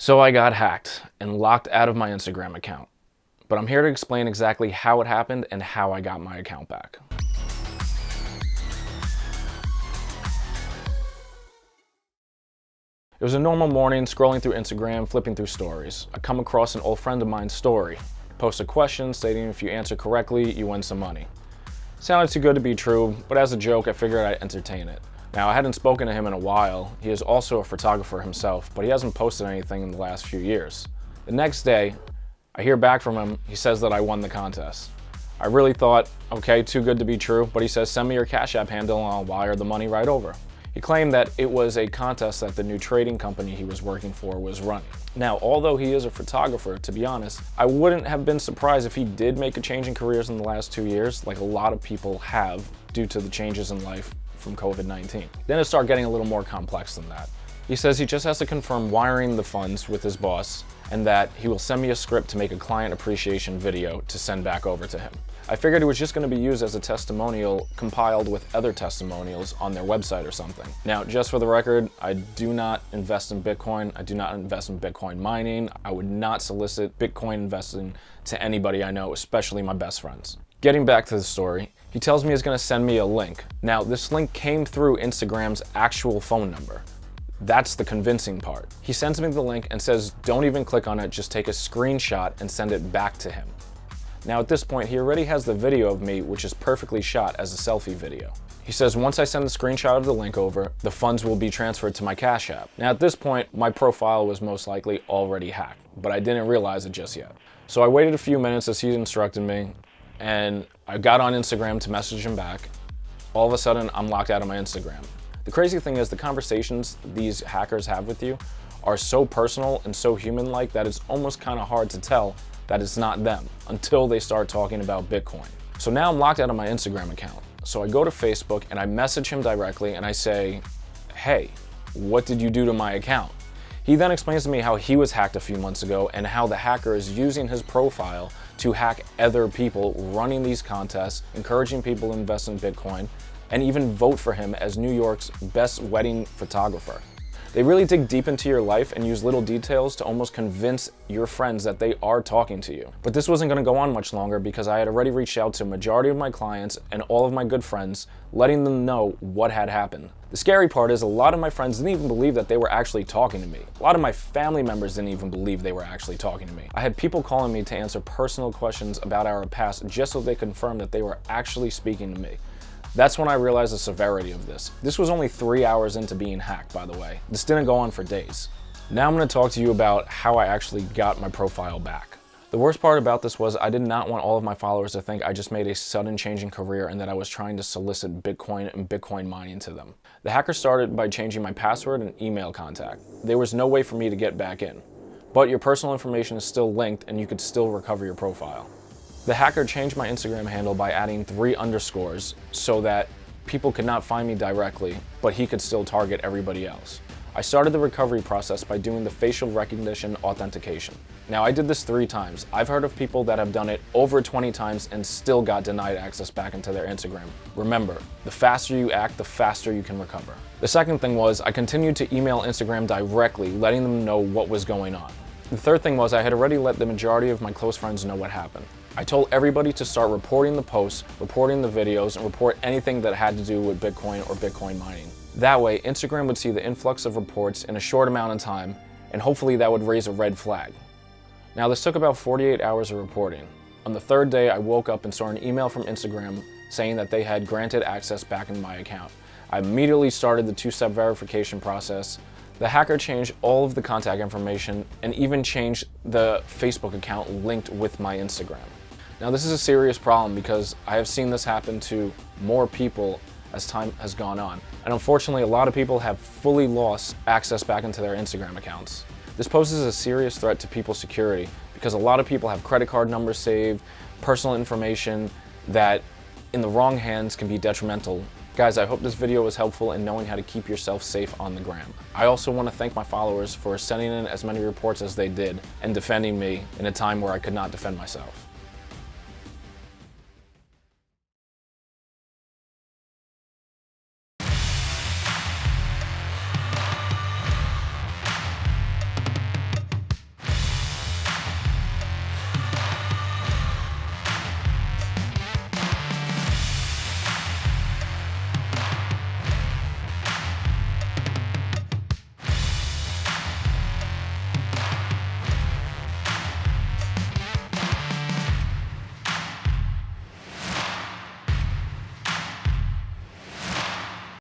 So I got hacked and locked out of my Instagram account. But I'm here to explain exactly how it happened and how I got my account back. It was a normal morning, scrolling through Instagram, flipping through stories. I come across an old friend of mine's story. Post a question stating if you answer correctly, you win some money. Sounded too good to be true, but as a joke, I figured I'd entertain it. Now, I hadn't spoken to him in a while. He is also a photographer himself, but he hasn't posted anything in the last few years. The next day, I hear back from him. He says that I won the contest. I really thought, okay, too good to be true, but he says, send me your Cash App handle and I'll wire the money right over. He claimed that it was a contest that the new trading company he was working for was running. Now, although he is a photographer, to be honest, I wouldn't have been surprised if he did make a change in careers in the last 2 years, like a lot of people have due to the changes in life from COVID-19. Then it started getting a little more complex than that. He says he just has to confirm wiring the funds with his boss and that he will send me a script to make a client appreciation video to send back over to him. I figured it was just going to be used as a testimonial compiled with other testimonials on their website or something. Now, just for the record, I do not invest in Bitcoin. I do not invest in Bitcoin mining. I would not solicit Bitcoin investing to anybody I know, especially my best friends. Getting back to the story, he tells me he's going to send me a link. Now, this link came through Instagram's actual phone number. That's the convincing part. He sends me the link and says, don't even click on it, just take a screenshot and send it back to him. Now at this point, he already has the video of me, which is perfectly shot as a selfie video. He says once I send the screenshot of the link over, the funds will be transferred to my Cash App. Now at this point, my profile was most likely already hacked, but I didn't realize it just yet. So I waited a few minutes as he instructed me, and I got on Instagram to message him back. All of a sudden, I'm locked out of my Instagram. The crazy thing is the conversations these hackers have with you are so personal and so human-like that it's almost kind of hard to tell that it's not them until they start talking about Bitcoin. So now I'm locked out of my Instagram account. So I go to Facebook and I message him directly and I say, hey, what did you do to my account? He then explains to me how he was hacked a few months ago and how the hacker is using his profile to hack other people running these contests, encouraging people to invest in Bitcoin, and even vote for him as New York's best wedding photographer. They really dig deep into your life and use little details to almost convince your friends that they are talking to you. But this wasn't going to go on much longer because I had already reached out to a majority of my clients and all of my good friends, letting them know what had happened. The scary part is a lot of my friends didn't even believe that they were actually talking to me. A lot of my family members didn't even believe they were actually talking to me. I had people calling me to answer personal questions about our past just so they confirmed that they were actually speaking to me. That's when I realized the severity of this. This was only 3 hours into being hacked, by the way. This didn't go on for days. Now I'm going to talk to you about how I actually got my profile back. The worst part about this was I did not want all of my followers to think I just made a sudden change in career and that I was trying to solicit Bitcoin and Bitcoin mining to them. The hacker started by changing my password and email contact. There was no way for me to get back in. But your personal information is still linked and you could still recover your profile. The hacker changed my Instagram handle by adding 3 underscores so that people could not find me directly, but he could still target everybody else. I started the recovery process by doing the facial recognition authentication. Now, I did this 3 times. I've heard of people that have done it over 20 times and still got denied access back into their Instagram. Remember, the faster you act, the faster you can recover. The second thing was I continued to email Instagram directly, letting them know what was going on. The third thing was I had already let the majority of my close friends know what happened. I told everybody to start reporting the posts, reporting the videos, and report anything that had to do with Bitcoin or Bitcoin mining. That way, Instagram would see the influx of reports in a short amount of time, and hopefully that would raise a red flag. Now, this took about 48 hours of reporting. On the 3rd day, I woke up and saw an email from Instagram saying that they had granted access back in my account. I immediately started the 2-step verification process. The hacker changed all of the contact information and even changed the Facebook account linked with my Instagram. Now, this is a serious problem because I have seen this happen to more people as time has gone on. And unfortunately, a lot of people have fully lost access back into their Instagram accounts. This poses a serious threat to people's security because a lot of people have credit card numbers saved, personal information that in the wrong hands can be detrimental. Guys, I hope this video was helpful in knowing how to keep yourself safe on the gram. I also want to thank my followers for sending in as many reports as they did and defending me in a time where I could not defend myself.